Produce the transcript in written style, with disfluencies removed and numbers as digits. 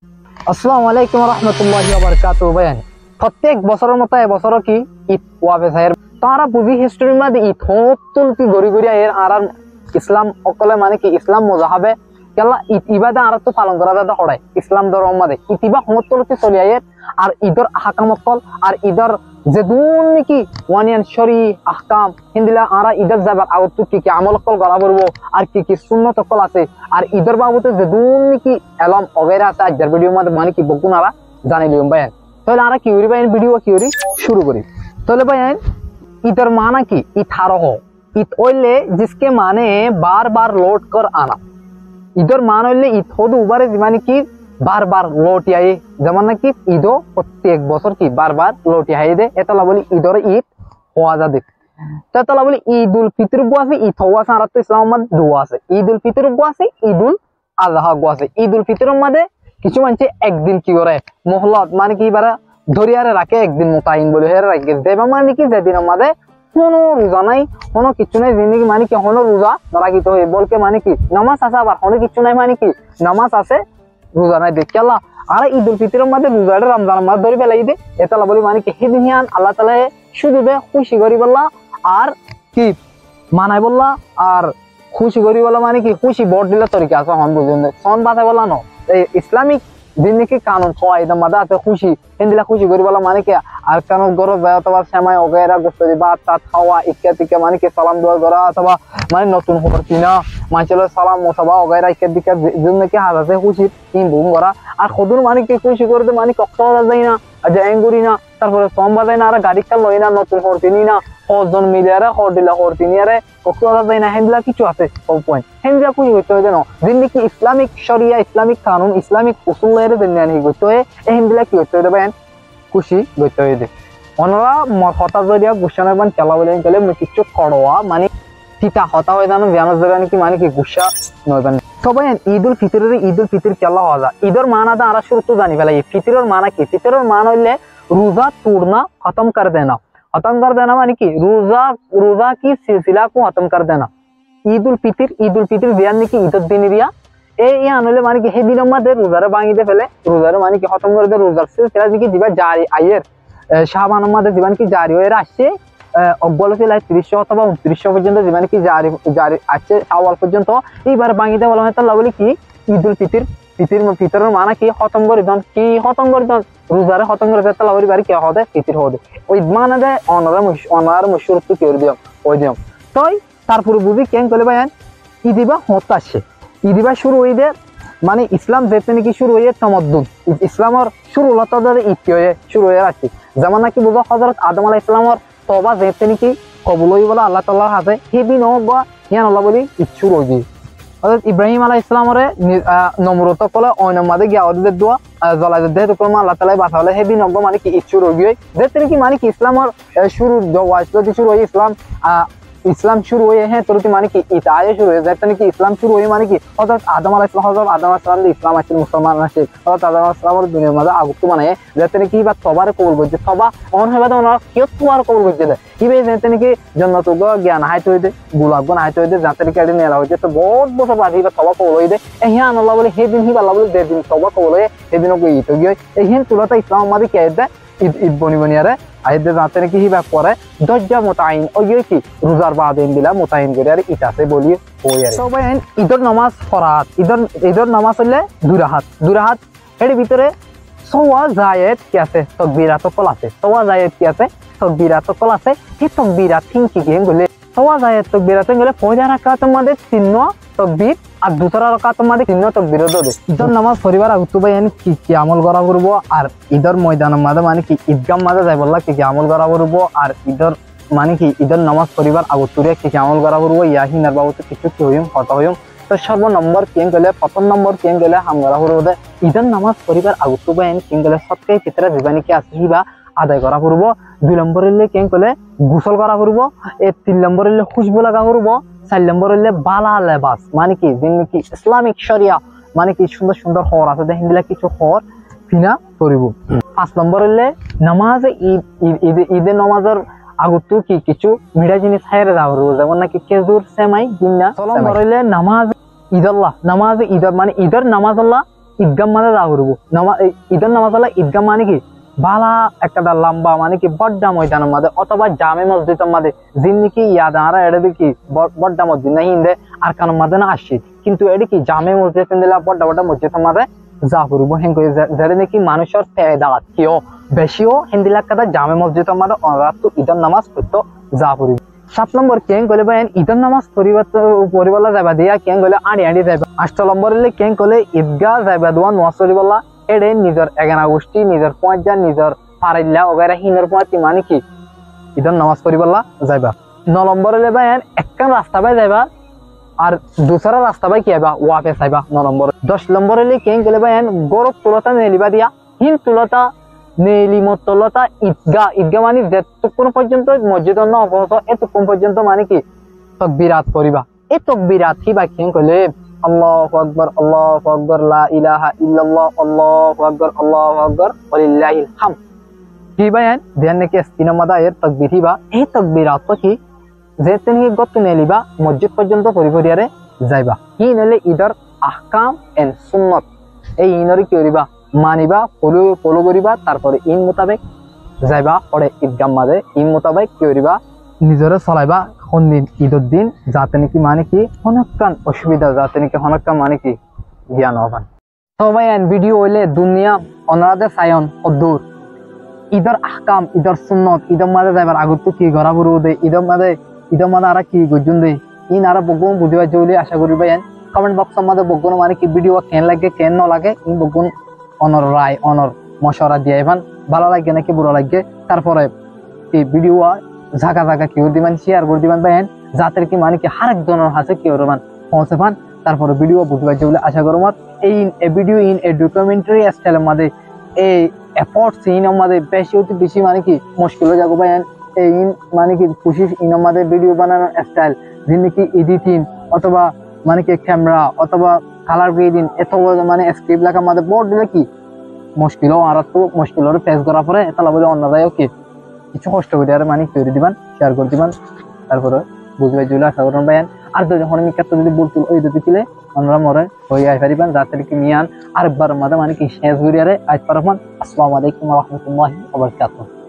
আসসালামু আলাইকুম রহমতুল্লাহি ওয়া বারাকাতুহু। ভাই প্রত্যেক বছরের মতো এবছর কি ঈদ ওয়াবে জাহের তারা বুঝি হিস্ট্রির মধ্যে ঈদ হতুল কি গড়ি গড়ি এর আর ইসলাম অকলে মানে কি ইসলাম মজাহাবে কেলা ঈদ ইবাদা আর তো পালন করা দাদা হড়াই ইসলাম ধর্ম মধ্যে ইতিবা হতুল কি চলি আয়ের আর ঈদর আহকামকল আর ঈদর যেদুন নাকি ওয়ানিয়ান শরী আহকাম হিন্দিলা আরা ঈদর যাবার আগত কি কি আমলকল গড়া পড়বো আর কি কি সুন্নত কল আছে আর ঈদর বাবুতে যেদুন নাকি এলম অগেরা আছে আজকের ভিডিওর মধ্যে মানে কি বকুনারা জানি লিও ভাই। তাহলে আমরা কি করি ভাই ভিডিও কি করি শুরু করি। তাহলে ভাই ঈদর মানা কি ঈদ হারহ ঈদ ওইলে जिसके माने बार बार लौट कर आना ঈদর মান হইলে ঈদ হদু উবারে মানে কি বারবার লৌটি আই যেমন নাকি ঈদও প্রত্যেক বছর কি বারবার লৌটি আই দে এতলা বলি ঈদর ঈদ হওয়া যাবে তেতলা বলি ঈদুল ফিতর গো আছে ঈদ হওয়া আছে আর তো ইসলামের দুয়া আছে ঈদুল ফিতর গো আছে ঈদুল আযহা গো আছে। ঈদুল ফিতরের মধ্যে কিছু মানুষ একদিন কি করে মহলত মানে কি বারা ধরিয়ারে রাখে একদিন মোতায়েন বলে হেরে রাখে দেবা মানে কি যেদিনের মধ্যে কোনো রোজা নাই কোনো কিছু নাই জিন্দগি মানে কি কোনো রোজা রাখিত হয়ে বলকে মানে কি নামাজ আছে আবার কোনো কিছু নাই মানে কি নামাজ আছে রোজা নাই দেখে আল্লাহ আর ঈদুল ফিতরের মধ্যে রোজাটা রমজানের মধ্যে ধরে বেলাই দে এতলা বলি মানে কি সেদিন আল্লাহ তাআলা শুধু বে খুশি করি বললা আর কি মানাই বললা আর খুশি করি বলা মানে কি খুশি বড় দিলে তরিকা আছে হন বুঝুন সন বাতাই বললা ন এই ইসলামিক জিন্দিগি কানুন কওয়াইদা মাদা আছে খুশি হিন্দিলা খুশি করি বলা মানে কি আর কানুন গরো অথবা সেমাই ওগেরা গোস্ত দিবা তাত খাওয়া ইত্যাদি মানে কি সালাম দোয়া করা অথবা মানে নতুন খবর কিনা মাইচলে সালাম মোসাবা ওগেরা ইত্যাদি জন্য কি হাজাতে খুশি তিন বুম করা আর খদুর মানে কি খুশি করতে মানে কক্সবাজার যাই না আর জেঙ্গুরি না তারপরে সম বাজাই না আর গাড়ি কাল লই না নতুন খবর কিনি না হজন মিলিয়ারে হর দিলা হর তিনিয়ারে কক্সবাজার যাই না হেন্দিলা কিছু আছে সব পয়েন্ট হেন্দিলা খুশি করতে হয় যেন জিন্দিগি ইসলামিক শরিয়া ইসলামিক কানুন ইসলামিক উসুলের জন্য করতে হয় এই হেন্দিলা কি করতে হবে খুশি করতে হয়ে দেয় ওনারা হতা জরিয়া গুসানের বান চালা বলে গেলে কিছু খড়োয়া মানে তিতা হতা হয়ে জানো জানো জায়গা নাকি মানে কি গুসা নয় বান সবাই ঈদুল ফিতর কেলা হওয়া যায় ঈদর মানা দা আমরা শুরু তো জানি ফেলা ফিতরের মানা কি ফিতরের মান হইলে রোজা তোড়না খতম কর দেনা মানে কি रोजा की सिलसिला को खत्म कर देना। ঈদুল ফিতর বিয়ান নাকি ঈদের দিন দিয়া এই আনলে মানে কি সেই দিনের মধ্যে রোজারে ভাঙি দে ফেলে রোজারে মানে কি খতম করে দে রোজার সিলসিলা কি দিবা জারি আয়ের শাবানের মধ্যে দিবান কি জারি হয়ে আসছে অব্বল ছিল 30 অথবা 29 পর্যন্ত দিবান কি জারি আছে শাওয়াল পর্যন্ত এইবার ভাঙি দে বলা হয় তাআলা বলি কি ঈদুল ফিতরের মানে কি খতম করে দন কি খতম করে দন রোজারে খতম করে দে তাআলা বলি বাড়ি কি হবে ফিতর হবে ওই মানে দে অনার মশহুর তো কেউ দিও ওই দিও তাই তারপরে বুঝি কেন কইলে ভাই ঈদিবা হতাশে ঈদিবা শুরু হই দে মানে ইসলাম যেতে নাকি শুরু হয়ে তামাদ্দুন ইসলামের শুরু হতো দে ঈদ হয়ে শুরু হয়ে আছে যেমন নাকি বুঝো হযরত আদম আলাইহিস সালামের তওবা যেতে নাকি কবুল হই বলা আল্লাহ তাআলার হাতে সেদিন হোক বা ইয়ান আল্লাহ বলি ঈদ শুরু হই হযরত ইব্রাহিম আলাইহিস সালামরে নমরুত কলে অন্য মাদে গিয়া ওদের দোয়া জ্বলাই দে তো কোন আল্লাহ তাআলা বাঁচালে সেদিন হোক মানে কি ঈদ শুরু হই যেতে নাকি মানে কি ইসলামের শুরু যদি শুরু হই ইসলাম শুরু হয়ে হ্যাঁ তোর মানে কি ঈদ আয়ে শুরু হয়ে যাতে নাকি ইসলাম শুরু হয়ে মানে কি হযরত আদম আলাইহিস সালাম ইসলাম আছে মুসলমান আছে হযরত আদম আলাইহিস সালামের দুনিয়ার মধ্যে আগত মানে যাতে নাকি বা তবারে কবুল করছে তবা অন হইবা তো ওনার কিয় তোমার কবুল করছে ইবে যাতে নাকি জান্নাত গো জ্ঞান হাইতে হইতে গুলাগুন হাইতে হইতে যাতে নাকি এদিন নেলা হইছে তো বহুত বছর বাদে বা তবা কবুল হইতে হ্যাঁ আল্লাহ বলে হে দিন আল্লাহ বলে দেড় দিন তবা কবুল হয়ে এদিনও ঈদ গিয়ে এই হিন তুলাটা ইসলাম মধ্যে কে দেয় ঈদ বনিবনিয়ারে আইদে যাতে নাকি হিবা করে দজ্জা মোতায়েন ওই কি রোজার বাদিন দিলা মোতায়েন করে আর ঈদ আছে বলি ওই আর সবাই ঈদের নামাজ ফরাত ঈদের নামাজ হইলে দুই রাকাত এর ভিতরে সওয়া জায়েদ কি আছে তাকবীরাত কল আছে সওয়া জায়েদ কি আছে তাকবীরাত কল আছে এই তাকবীরাত কি বলে সওয়া জায়েদ তাকবীরাত গেলে পয়লা রাকাতের মধ্যে তিন তাকবীর আর দুসরা রাকাতের মধ্যে তিন তাকবীর দে ঈদের নামাজ পরিবার আগত ভাই কি আমল করা করব আর ঈদের ময়দানের মধ্যে মানে কি ঈদগাহ মধ্যে যাই বললা কি আমল করা করব আর ঈদের মানে কি ঈদের নামাজ পরিবার আগত কি আমল করা করব ইয়াহিনার বাবুতে কিছু কি হইম কথা হইম তো সর্ব নম্বর কেন গেলে প্রথম নম্বর কেন গেলে হাম করা করব দে ঈদের নামাজ পরিবার আগত ভাই কেন গেলে সবকে ভিতরে জীবানী কি আছে হিবা আদায় করা করব দুই নম্বর হইলে কেন গেলে গোসল করা করব এই তিন নম্বর হইলে খুশবু লাগা করব 4 নম্বর হইলে বালা লেবাস মানে কি জিন্দিগি ইসলামিক শরিয়া মানে কি সুন্দর সুন্দর হর আছে দেখেন দিলা কিছু হর ফিনা করিব 5 নম্বর হইলে নামাজ ঈদের নামাজের আগত কি কিছু মিঠা জিনিস খাইরে যাও যেমন নাকি খেজুর সেমাই গিন্না 6 নম্বর হইলে নামাজ ঈদুল্লাহ নামাজ ঈদ মানে ঈদের নামাজ আল্লাহ ঈদগাহ মানে যা করবো ঈদের নামাজ হলো ঈদগাহ মানে কি বালা একটা লম্বা মানে কি বড্ডা ময়দানের মাঝে অথবা জামে মসজিদের মাঝে যিনি নাকি ইয়াদ আরা এটা কি বড্ডা মসজিদ না হিন্দে আর কারোর মাঝে না আসছি কিন্তু এটা কি জামে মসজিদ দিলা বড্ডা বড্ডা মসজিদের মাঝে যা করবো হেন করে যেটা নাকি মানুষের দাঁড়াত কেউ বেশিও হিন্দি লাগাতে জামে মসজিদের মাঝে অরাত ঈদের নামাজ পড়তো যা করবো 7 নম্বর কেন গলে ভাই ঈদের নামাজ পরিবালা যাবা দিয়া কেন গলে আড়ি আড়ি যাবা 8 নম্বর হলে কেন গলে ঈদগাহ যাবা দোয়া নোয়াজ পরিবালা এডে নিজের এগানা গোষ্ঠী নিজের পয়জা নিজের পারিল্লা ওগারা হিনের পয়তি মানে কি ঈদের নামাজ পরিবালা যাবা 9 নম্বর হলে ভাই একটা রাস্তা বাই যাবা আর দুসরা রাস্তা বাই কি আইবা ওয়াপে যাইবা 9 নম্বর 10 নম্বর হলে কেন গলে ভাই গরব তুলতা নেলিবা দিয়া হিন তুলতা নেলিমতলতা ঈদগাহ মানে যেতক্ষণ পর্যন্ত মসজিদ এতক্ষণ পর্যন্ত মানে কি তকবিরাত করিবা এই তকবিরাত কি বা কেন কইলে আল্লাহু আকবার লা ইলাহা ইল্লাল্লাহ আল্লাহু আকবার ওয়ালিল্লাহিল হামদ কি বায়ান দেন নাকি স্কিনের মাদা এর তকবির হিবা এই তকবিরাত কি যে তিনি গত নেলিবা মসজিদ পর্যন্ত পরিপরিয়ারে যাইবা কি নেলে ঈদের আহকাম এন্ড সুন্নাত এই ইনরে কি করিবা মানিবা ফলো করিবা তারপরে ইন মোতাবেক যাইবা পরে ঈদগাহ মাঝে ইন মোতাবেক কি করিবা নিজরে চলাইবা সন্দিন ঈদের দিন যাতে নাকি মানে কি হনকান অসুবিধা যাতে নাকি হনকান মানে কি জ্ঞান হবান তো ভাই ভিডিও হইলে দুনিয়া অনারাদে সায়ন অদূর ঈদের আহকাম ঈদের সুন্নত ঈদের মাঝে যাইবার আগত কি ঘরা বুড়ো দে ঈদের মাঝে আর কি গজুন দে ইন আর বগুন বুঝিবা জলি আশা করি ভাই কমেন্ট বক্সের মধ্যে বগুন মানে কি ভিডিও কেন লাগে কেন ন লাগে ইন বগুন অনর রায় অনর মশরা দিয়ে এবার ভালো লাগে নাকি বুড়ো লাগে তারপরে এই ভিডিও জায়গা জায়গা কেউ দিবেন শেয়ার করে দিবেন ভাই যাতে কি মানে কি আরেকজনের হাতে কেউ রমান পৌঁছে পান তারপরে ভিডিও বুঝতে বলে আশা করো এই ভিডিও ইন এ ডকুমেন্টারি স্টাইলের মধ্যে এই এফোর্ট সিনের মধ্যে বেশি অতি বেশি মানে কি মুশকিল হয়ে যাবো ভাই এই মানে কি খুশি ইনের মধ্যে ভিডিও বানানোর স্টাইল যিনি কি এডিটিং অথবা মানে কি ক্যামেরা অথবা কালার গ্রেডিং এত মানে স্ক্রিপ্ট লেখার মধ্যে বোর্ড দিলে কি মুশকিল আর তো মুশকিল ফেস করার পরে তাহলে বলে অন্যরাও কি কিছু কষ্ট করে আর মানে তৈরি দিবেন শেয়ার করে দিবেন তারপরে বুঝবে জুলে আশা করুন ভাই আর যখন আমি কাছে যদি বলতো ওই দুটি ছিলে অন্যরা মরে হয়ে আই পারিবেন যাতে কি মিয়ান আরেকবার মাঝে মানে কি শেষ ঘুরিয়ারে আজ পারমান আসসালামু আলাইকুম ওয়া রাহমাতুল্লাহি ওয়া বারাকাতুহু।